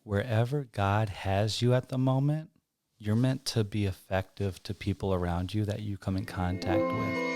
wherever God has you at the moment, you're meant to be effective to people around you that you come in contact with.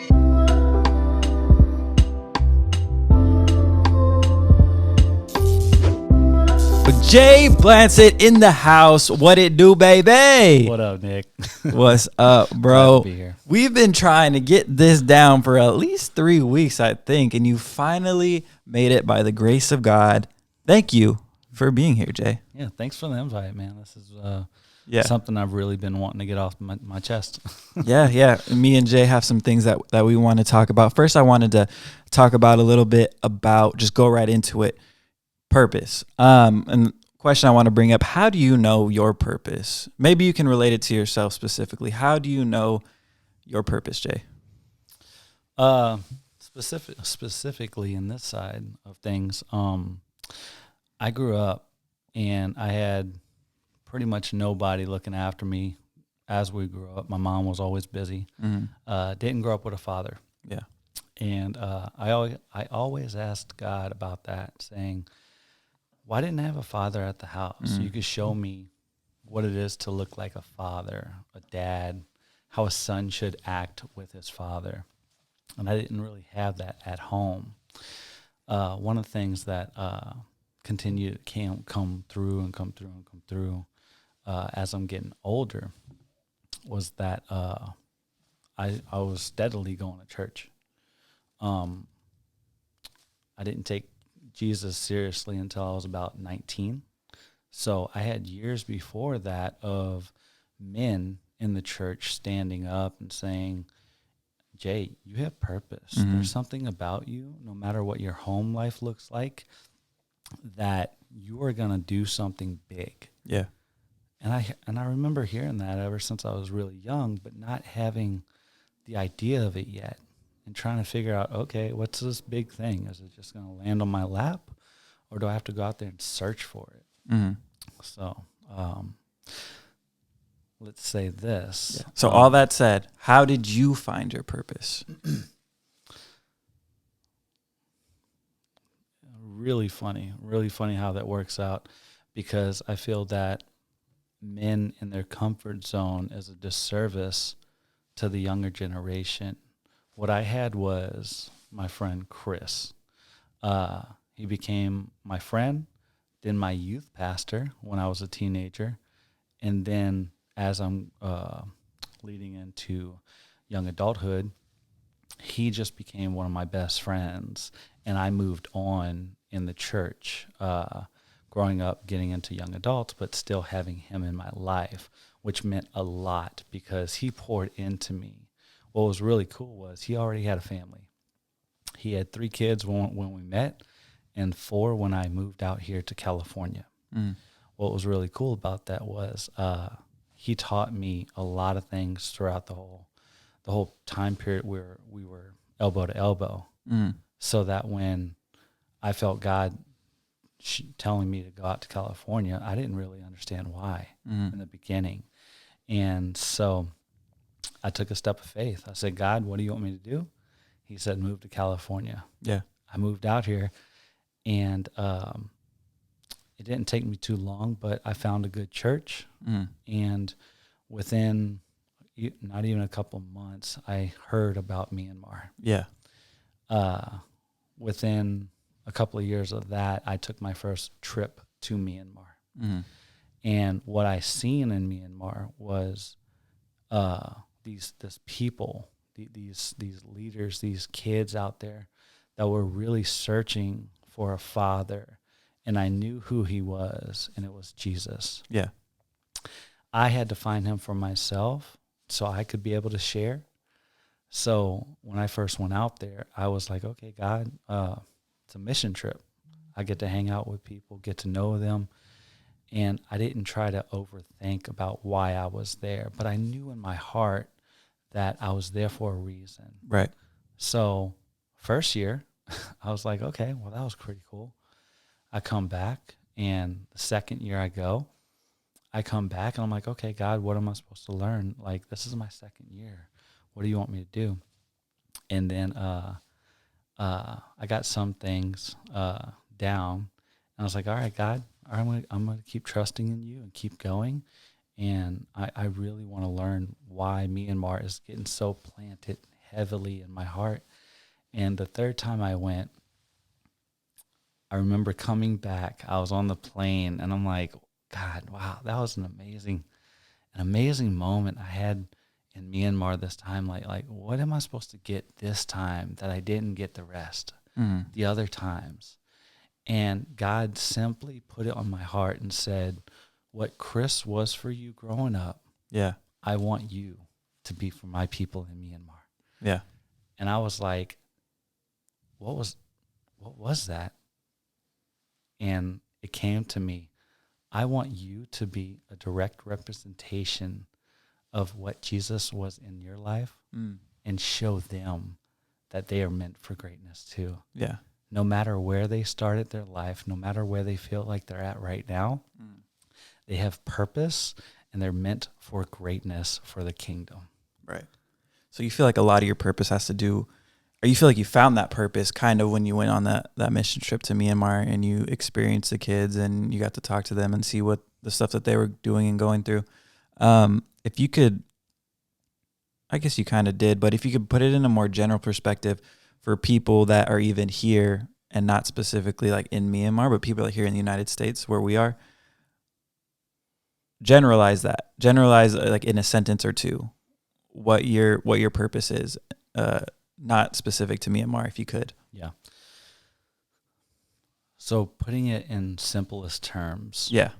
Jay Blansett in the house. What it do, baby? What up, Nick? What's up, bro? Glad to be here. We've been trying to get this down for at least 3 weeks, I think, and you finally made it by the grace of God. Thank you for being here, Jay. Yeah, thanks for the invite, man. This is something I've really been wanting to get off my chest. Yeah. Me and Jay have some things that we want to talk about. First, I wanted to talk about a little bit about, just go right into it, purpose. And question I want to bring up, how do you know your purpose? Maybe you can relate it to yourself specifically. How do you know your purpose, Jay? Specifically in this side of things, I grew up and I had pretty much nobody looking after me as we grew up. My mom was always busy. Didn't grow up with a father. Yeah. And I always asked God about that, saying, why didn't I have a father at the house? You could show me what it is to look like a father, a dad, how a son should act with his father. And I didn't really have that at home. One of the things that continued to come through as I'm getting older was that I was steadily going to church. I didn't take Jesus seriously until I was about 19. So I had years before that of men in the church standing up and saying, Jay, you have purpose. There's something about you, no matter what your home life looks like, that you are going to do something big. Yeah. And I remember hearing that ever since I was really young, but not having the idea of it yet. And trying to figure out, okay, what's this big thing? Is it just going to land on my lap, or do I have to go out there and search for it? So let's say this. Yeah. So all that said, how did you find your purpose? Really funny how that works out, because I feel that men in their comfort zone is a disservice to the younger generation. What I had was my friend Chris. He became my friend, then my youth pastor when I was a teenager, and then as I'm leading into young adulthood, he just became one of my best friends, and I moved on in the church, growing up, getting into young adults, but still having him in my life, which meant a lot because he poured into me. What was really cool was he already had a family. He had 3 kids when we met, and 4 when I moved out here to California. What was really cool about that was he taught me a lot of things throughout the whole time period where we were elbow to elbow, so that when I felt God telling me to go out to California, I didn't really understand why in the beginning. And so I took a step of faith. I said, God, what do you want me to do? He said, move to California. Yeah. I moved out here, and it didn't take me too long, but I found a good church. And within not even a couple months, I heard about Myanmar. Yeah. Within a couple of years of that, I took my first trip to Myanmar. And what I seen in Myanmar was these people, these leaders, these kids out there that were really searching for a father, and I knew who he was, and it was Jesus. Yeah. I had to find him for myself so I could be able to share. So when I first went out there, I was like, okay, God, it's a mission trip. I get to hang out with people, get to know them. And I didn't try to overthink about why I was there, but I knew in my heart that I was there for a reason. Right. So first year, I was like, okay, well, that was pretty cool. I come back, and the second year I come back, and I'm like, okay, God, what am I supposed to learn? Like, this is my second year. What do you want me to do? And then I got some things down, and I was like, all right, God, I'm gonna keep trusting in you and keep going. And I really want to learn why Myanmar is getting so planted heavily in my heart. And the third time I went, I remember coming back. I was on the plane, and I'm like, God, wow, that was an amazing moment I had in Myanmar this time. Like, what am I supposed to get this time that I didn't get the other times? And God simply put it on my heart and said, what Chris was for you growing up, Yeah. I want you to be for my people in Myanmar. Yeah. And I was like, what was that? And it came to me, I want you to be a direct representation of what Jesus was in your life and show them that they are meant for greatness too. Yeah. No matter where they started their life, no matter where they feel like they're at right now, they have purpose and they're meant for greatness for the kingdom. Right. So you feel like a lot of your purpose has to do, or you feel like you found that purpose kind of when you went on that mission trip to Myanmar and you experienced the kids and you got to talk to them and see what the stuff that they were doing and going through. If you could, I guess you kind of did, but if you could put it in a more general perspective for people that are even here and not specifically like in Myanmar, but people that are here in the United States where we are, generalize like in a sentence or two, what your purpose is, not specific to Myanmar, if you could. Yeah. So putting it in simplest terms. Yeah.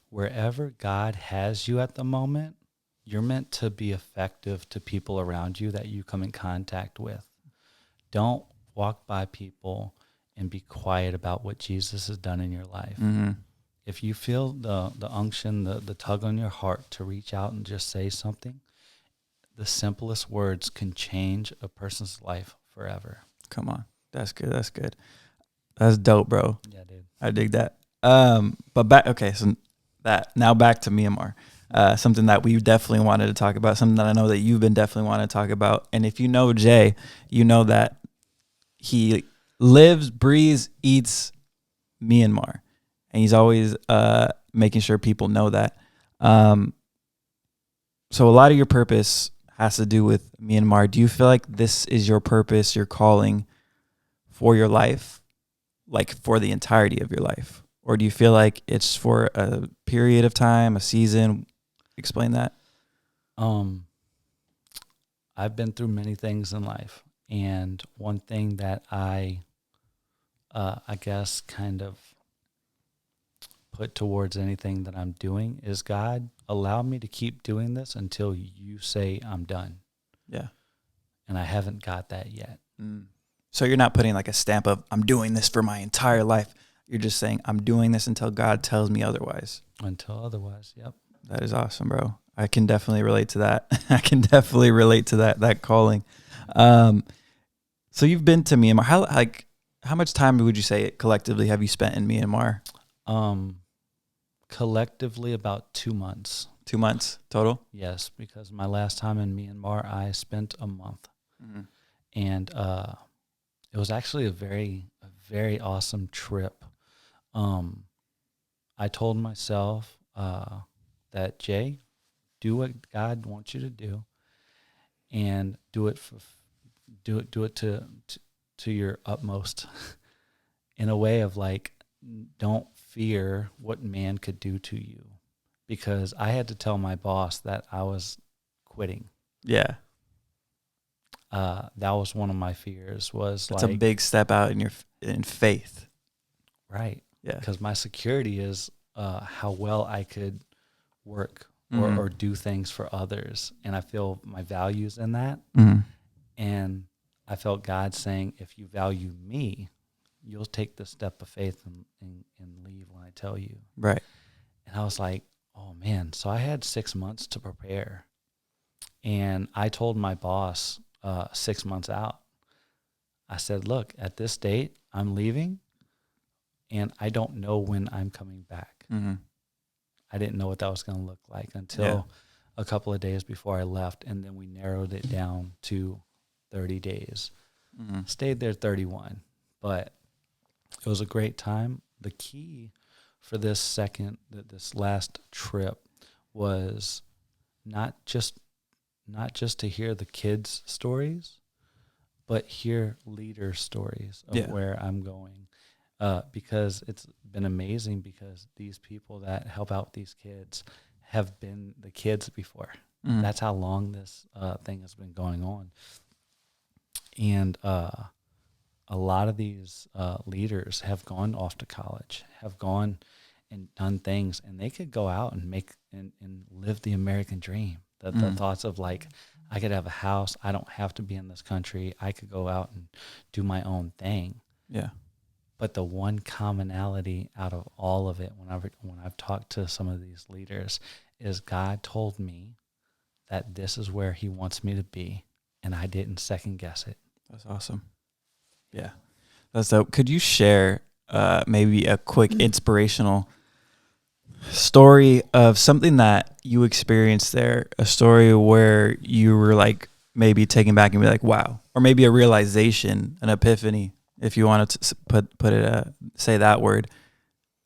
Wherever God has you at the moment, you're meant to be effective to people around you that you come in contact with. Don't walk by people and be quiet about what Jesus has done in your life. Mm-hmm. If you feel the unction, the tug on your heart to reach out and just say something, the simplest words can change a person's life forever. Come on. That's good. That's dope, bro. Yeah, dude. I dig that. But now back to Myanmar. Something that we definitely wanted to talk about, something that I know that you've been definitely wanting to talk about. And if you know Jay, you know that he lives, breathes, eats Myanmar. And he's always making sure people know that. So a lot of your purpose has to do with Myanmar. Do you feel like this is your purpose, your calling for your life, like for the entirety of your life? Or do you feel like it's for a period of time, a season? Explain that. I've been through many things in life. And one thing that I guess kind of put towards anything that I'm doing is, God, allow me to keep doing this until you say I'm done. Yeah. And I haven't got that yet. So you're not putting like a stamp of, I'm doing this for my entire life. You're just saying, I'm doing this until God tells me otherwise. Until otherwise, yep. That is awesome, bro. I can definitely relate to that. I can definitely relate to that calling. So you've been to Myanmar. How much time would you say collectively have you spent in Myanmar? Collectively about 2 months. 2 months total? Yes, because my last time in Myanmar, I spent a month. Mm-hmm. And it was actually a very awesome trip. I told myself that, Jay, do what God wants you to do, and do it to your utmost, in a way of like, don't fear what man could do to you, because I had to tell my boss that I was quitting. Yeah. That was one of my fears. It's a big step out in faith. Right. Yeah. Because my security is how well I could work or do things for others. And I feel my values in that. Mm-hmm. And I felt God saying, if you value me, you'll take the step of faith and leave when I tell you. Right. And I was like, oh, man. So I had 6 months to prepare. And I told my boss 6 months out, I said, look, at this date, I'm leaving, and I don't know when I'm coming back. Mm-hmm. I didn't know what that was going to look like until a couple of days before I left, and then we narrowed it down to 30 days. Stayed there 31, but it was a great time. The key for this last trip was not just to hear the kids' stories, but hear leader stories of where I'm going. Because it's been amazing, because these people that help out these kids have been the kids before. That's how long this thing has been going on. And a lot of these leaders have gone off to college, have gone and done things, and they could go out and make and live the American dream. The thoughts of like, I could have a house. I don't have to be in this country. I could go out and do my own thing. Yeah. But the one commonality out of all of it, when I've talked to some of these leaders, is God told me that this is where he wants me to be, and I didn't second guess it. That's awesome. Yeah. That's dope. Could you share maybe a quick inspirational story of something that you experienced there, a story where you were like maybe taken back and be like, wow, or maybe a realization, an epiphany, if you wanted to say that word,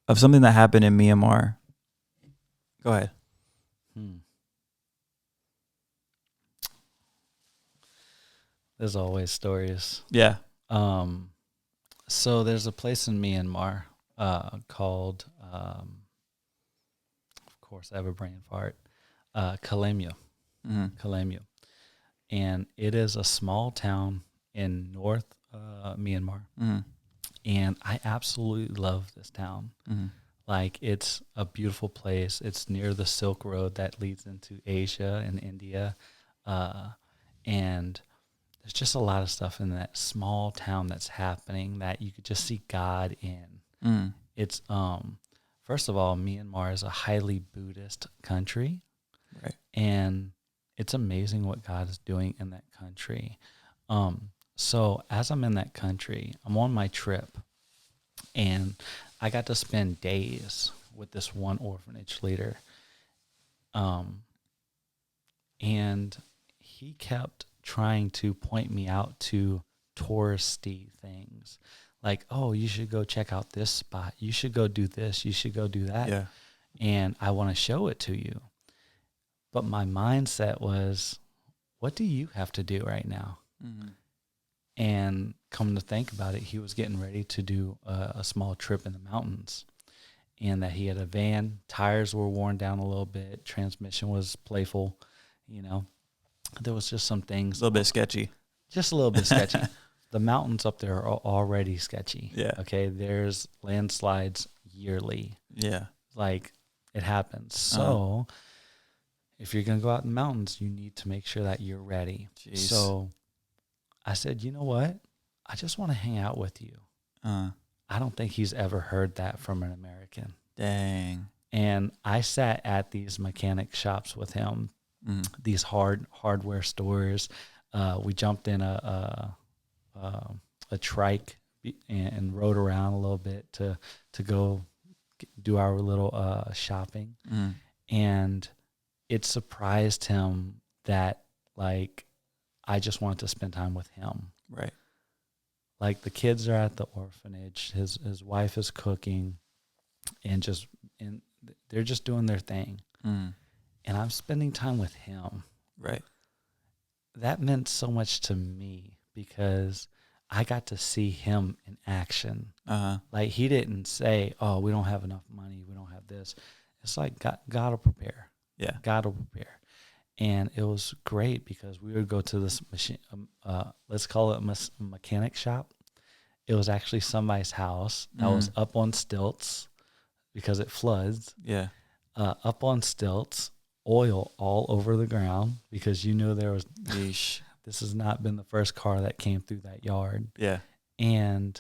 of something that happened in Myanmar? Go ahead. There's always stories. Yeah. So there's a place in Myanmar called, of course, I have a brain fart, Kalemie. Kalemie. And it is a small town in North Myanmar. And I absolutely love this town. Like, it's a beautiful place. It's near the Silk Road that leads into Asia and India. And there's just a lot of stuff in that small town that's happening that you could just see God in. It's, first of all, Myanmar is a highly Buddhist country. Right. And it's amazing what God is doing in that country. So as I'm in that country, I'm on my trip, and I got to spend days with this one orphanage leader. And he kept trying to point me out to touristy things, like, oh, you should go check out this spot. You should go do this. You should go do that. Yeah. And I want to show it to you. But my mindset was, what do you have to do right now? And come to think about it, he was getting ready to do a small trip in the mountains, and that he had a van. Tires were worn down a little bit. Transmission was playful. There was just some things. A little bit sketchy. Just a little bit sketchy. The mountains up there are already sketchy. Yeah. Okay. There's landslides yearly. Yeah. Like, it happens. So if you're going to go out in the mountains, you need to make sure that you're ready. Jeez. So I said, you know what? I just want to hang out with you. I don't think he's ever heard that from an American. Dang. And I sat at these mechanic shops with him, these hardware stores. We jumped in a trike and rode around a little bit to go do our little shopping. And it surprised him that, like, I just wanted to spend time with him. Right. Like, the kids are at the orphanage. His wife is cooking, and they're just doing their thing. And I'm spending time with him. Right. That meant so much to me, because I got to see him in action. Like, he didn't say, oh, we don't have enough money, we don't have this. It's like, God will prepare. Yeah. God will prepare. And it was great, because we would go to this machine, let's call it a mechanic shop. It was actually somebody's house that was up on stilts, because it floods. Yeah. Up on stilts, oil all over the ground, because there was, this has not been the first car that came through that yard. Yeah. And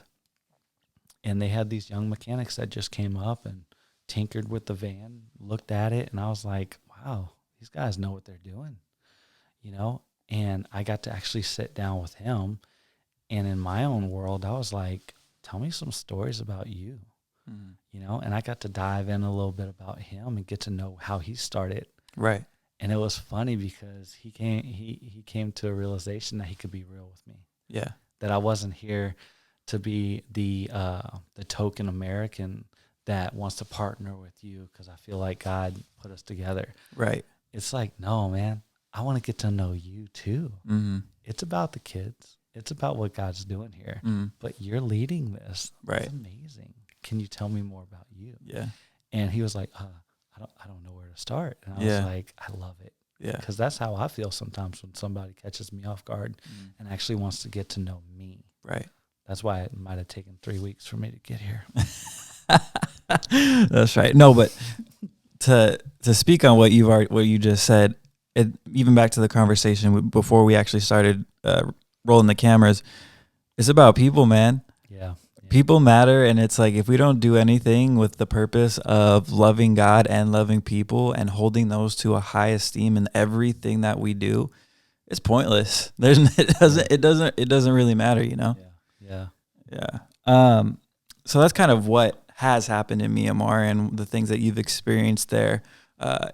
they had these young mechanics that just came up and tinkered with the van, looked at it, and I was like, wow, these guys know what they're doing, and I got to actually sit down with him. And in my own world, I was like, tell me some stories about you, and I got to dive in a little bit about him and get to know how he started. Right. And it was funny, because he came to a realization that he could be real with me. Yeah. That I wasn't here to be the token American that wants to partner with you because I feel like God put us together. Right. It's like, no, man, I want to get to know you too. Mm-hmm. It's about the kids. It's about what God's doing here. Mm-hmm. But you're leading this. Right. It's amazing. Can you tell me more about you? Yeah. And he was like, I don't know where to start. And I Yeah. was like, I love it. Yeah. Because that's how I feel sometimes when somebody catches me off guard and actually wants to get to know me. Right. That's why it might have taken 3 weeks for me to get here. That's right. No, but to speak on what you just said, even back to the conversation before we actually started rolling the cameras, it's about people, man. Yeah. People matter, and it's like if we don't do anything with the purpose of loving God and loving people and holding those to a high esteem in everything that we do, it's pointless. It doesn't really matter, you know. Yeah. So that's kind of what has happened in Myanmar and the things that you've experienced there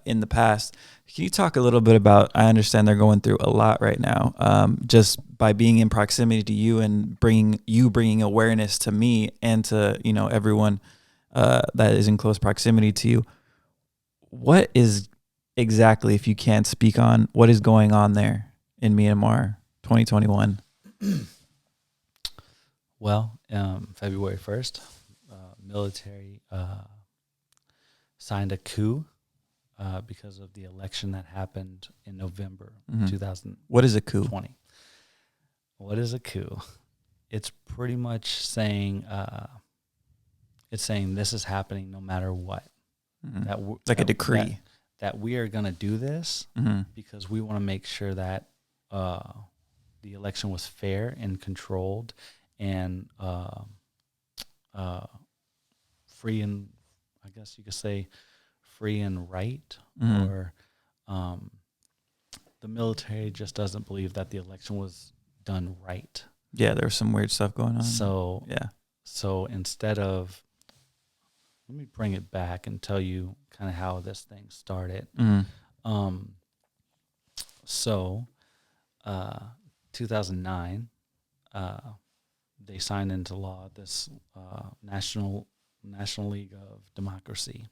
in the past. Can you talk a little bit about, I understand they're going through a lot right now, just by being in proximity to you and bringing awareness to me and to, everyone that is in close proximity to you. What is exactly, if you can't speak on, what is going on there in Myanmar 2021? Well, February 1st, military signed a coup because of the election that happened in November 2020. What is a coup? What is a coup? It's pretty much saying this is happening no matter what. It's like a decree. That we are going to do this because we want to make sure that the election was fair and controlled and free and, I guess you could say, free and right. Or the military just doesn't believe that the election was done right. Yeah, there was some weird stuff going on. So instead of, let me bring it back and tell you kind of how this thing started. 2009, they signed into law this National League of Democracy.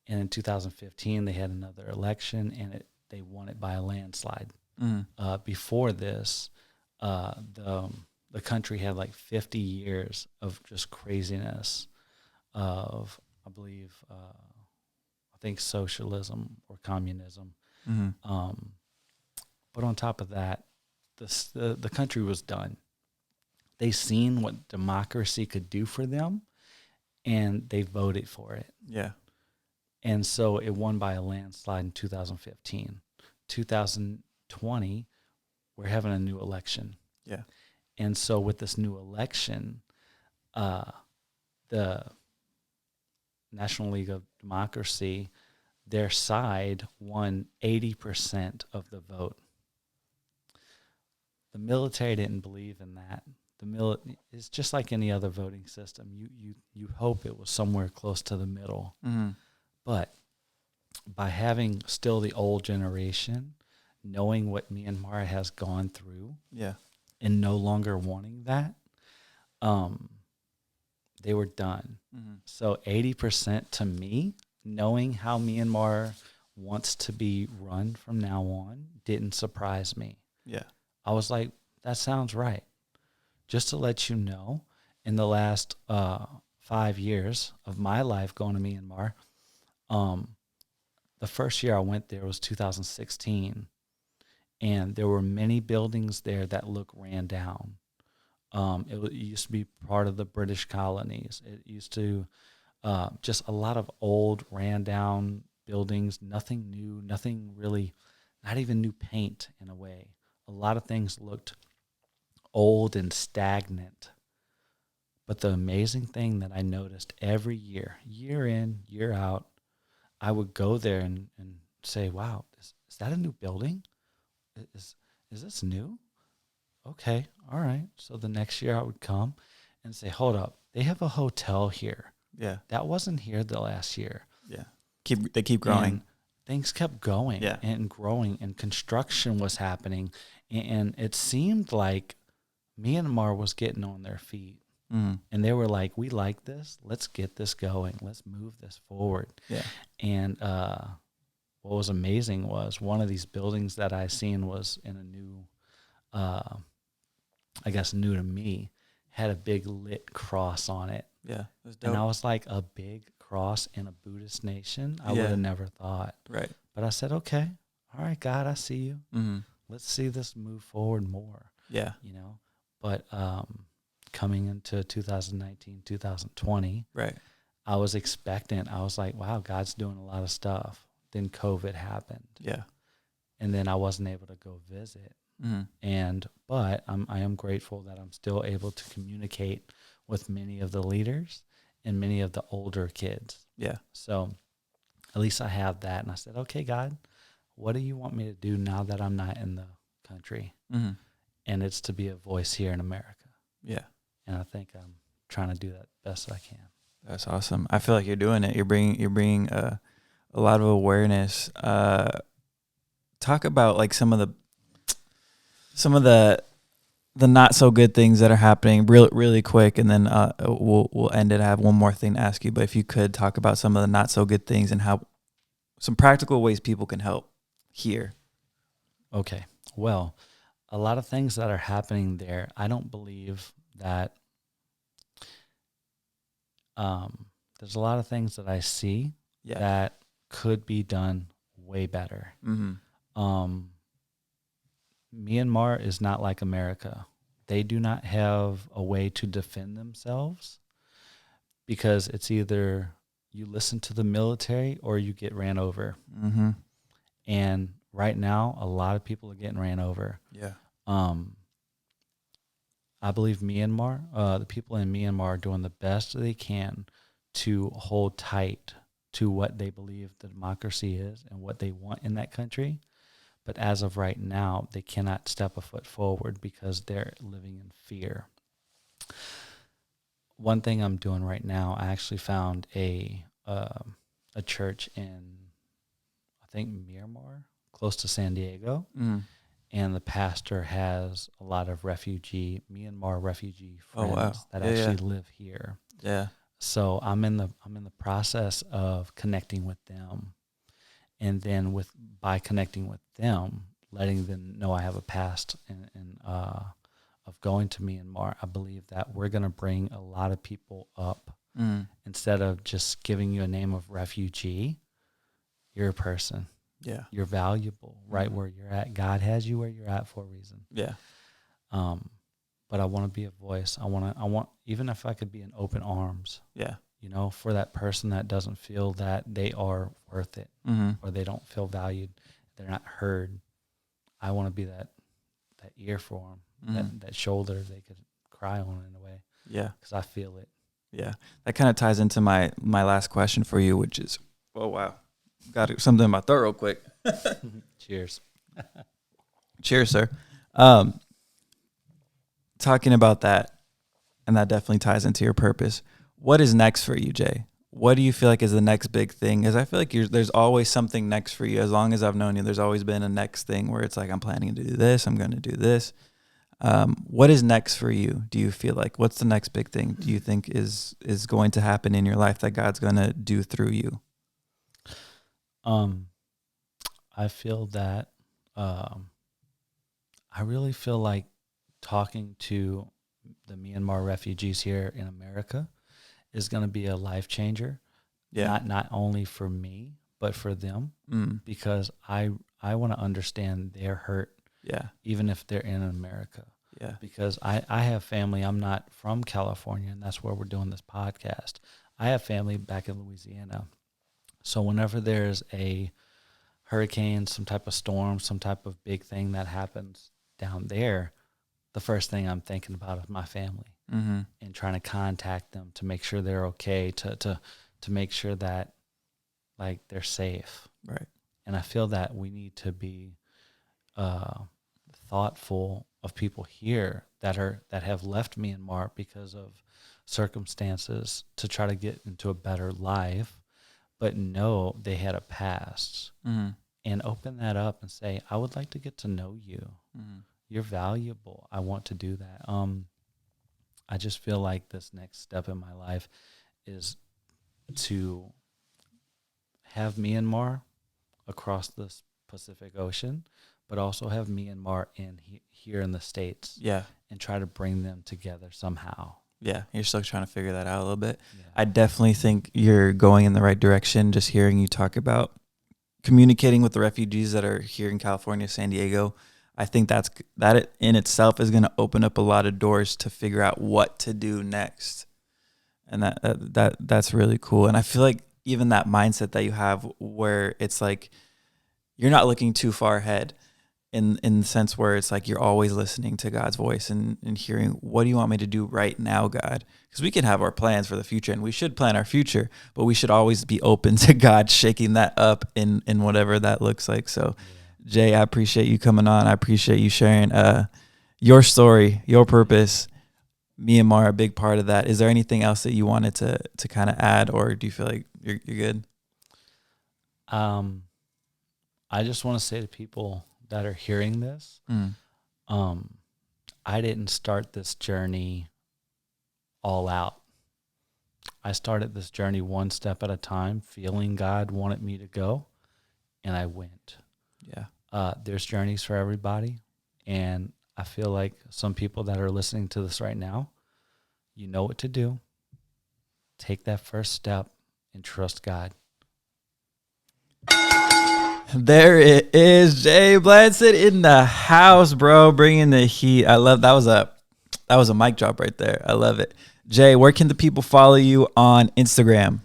And in 2015, they had another election, and they won it by a landslide. Before this, the country had like 50 years of just craziness of, I think socialism or communism. But on top of that, the country was done. They seen what democracy could do for them, and they voted for it. Yeah. And so it won by a landslide in 2015. 2020, we're having a new election. Yeah. And so with this new election, the National League of Democracy, their side won 80% of the vote. The military didn't believe in that. It's just like any other voting system. You hope it was somewhere close to the middle. But by having still the old generation, knowing what Myanmar has gone through, and no longer wanting that, they were done. So 80% to me, knowing how Myanmar wants to be run from now on, didn't surprise me. Yeah. I was like, that sounds right. Just to let you know, in the last 5 years of my life going to Myanmar, the first year I went there was 2016, and there were many buildings there that look ran down. It used to be part of the British colonies. It used to just a lot of old ran down buildings, nothing new, nothing really, not even new paint in a way. A lot of things looked old and stagnant. But the amazing thing that I noticed every year, year in, year out, I would go there and say, wow, is that a new building? Is this new? Okay, all right. So the next year I would come and say, hold up, they have a hotel here. Yeah. That wasn't here the last year. Yeah. They keep growing. And things kept going and growing, and construction was happening. And it seemed like Myanmar was getting on their feet. And they were like, we like this. Let's get this going. Let's move this forward. Yeah. And what was amazing was one of these buildings that I seen was in a new, I guess new to me, had a big lit cross on it. Yeah. That's dope. And I was like, a big cross in a Buddhist nation? I would have never thought. Right. But I said, okay, all right, God, I see you. Mm-hmm. Let's see this move forward more. Yeah. You know, but coming into 2019, 2020, right. I was expectant. I was like, wow, God's doing a lot of stuff. Then COVID happened. Yeah. And then I wasn't able to go visit. But I am grateful that I'm still able to communicate with many of the leaders and many of the older kids. Yeah. So at least I have that. And I said, okay, God, what do you want me to do now that I'm not in the country? And it's to be a voice here in America. Yeah. And I think I'm trying to do that best I can. That's awesome. I feel like you're doing it. You're bringing a lot of awareness. Talk about like some of the not so good things that are happening really quick, and then we'll end it. I have one more thing to ask you, but if you could talk about some of the not so good things and how some practical ways people can help here. Okay. Well, a lot of things that are happening there, I don't believe that there's a lot of things that I see that could be done way better. Myanmar is not like America. They do not have a way to defend themselves because it's either you listen to the military or you get ran over. And right now, a lot of people are getting ran over. Yeah. I believe Myanmar, the people in Myanmar are doing the best they can to hold tight to what they believe the democracy is and what they want in that country. But as of right now, they cannot step a foot forward because they're living in fear. One thing I'm doing right now, I actually found a church in, I think, Myanmar, close to San Diego. And the pastor has a lot of Myanmar refugee friends that actually live here. Yeah. So I'm in the process of connecting with them. And then by connecting with them, letting them know I have a past of going to Myanmar, I believe that we're going to bring a lot of people up. Instead of just giving you a name of refugee, you're a person. Yeah. You're valuable right where you're at. God has you where you're at for a reason. Yeah. But I want to be a voice. I want, even if I could be in open arms. Yeah. You know, for that person that doesn't feel that they are worth it or they don't feel valued, they're not heard. I want to be that ear for them, that shoulder they could cry on in a way. Yeah. Because I feel it. Yeah. That kind of ties into my last question for you, which is, oh, wow. Got something in my throat real quick. Cheers. Cheers, sir. Talking about that, and that definitely ties into your purpose. What is next for you, Jay? What do you feel like is the next big thing? Because I feel like there's always something next for you. As long as I've known you, there's always been a next thing where it's like, I'm planning to do this. I'm going to do this. What is next for you? Do you feel like, what's the next big thing do you think is going to happen in your life that God's going to do through you? I feel that I really feel like talking to the Myanmar refugees here in America is going to be a life changer. Yeah. Not only for me, but for them, because I want to understand their hurt. Yeah. Even if they're in America. Yeah. Because I have family. I'm not from California, and that's where we're doing this podcast. I have family back in Louisiana. So whenever there's a hurricane, some type of storm, some type of big thing that happens down there, the first thing I'm thinking about is my family and trying to contact them to make sure they're okay, to make sure that like they're safe. Right. And I feel that we need to be thoughtful of people here that have left Myanmar because of circumstances to try to get into a better life, but know they had a past, and open that up and say, I would like to get to know you. You're valuable. I want to do that. I just feel like this next step in my life is to have Myanmar across the Pacific Ocean, but also have Myanmar here in the States. Yeah. And try to bring them together somehow. Yeah, you're still trying to figure that out a little bit. Yeah. I definitely think you're going in the right direction. Just hearing you talk about communicating with the refugees that are here in California, San Diego, I think that in itself is going to open up a lot of doors to figure out what to do next, and that's really cool. And I feel like even that mindset that you have, where it's like you're not looking too far ahead, in the sense where it's like you're always listening to God's voice and hearing, what do you want me to do right now, God? Because we can have our plans for the future, and we should plan our future, but we should always be open to God shaking that up in whatever that looks like. So Jay, I appreciate you coming on. I appreciate you sharing your story, your purpose. Myanmar, a big part of that. Is there anything else that you wanted to kind of add, or do you feel like you're good? I just want to say to people that are hearing this, I didn't start this journey all out. I started this journey one step at a time, feeling God wanted me to go, and I went. Yeah. There's journeys for everybody, and I feel like some people that are listening to this right now, you know what to do. Take that first step and trust God. There it is, Jay Blansett in the house, bro, bringing the heat. I love that was a mic drop right there. I love it. Jay, where can the people follow you on Instagram?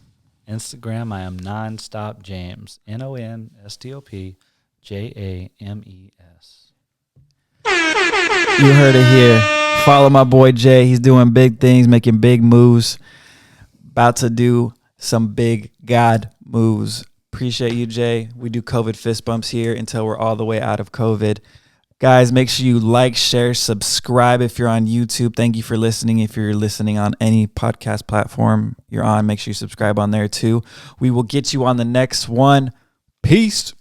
Instagram, I am NONSTOP James, NONSTOP JAMES. You heard it here. Follow my boy Jay. He's doing big things, making big moves. About to do some big God moves. Appreciate you, Jay. We do COVID fist bumps here until we're all the way out of COVID. Guys, make sure you like, share, subscribe if you're on YouTube. Thank you for listening. If you're listening on any podcast platform you're on, make sure you subscribe on there too. We will get you on the next one. Peace.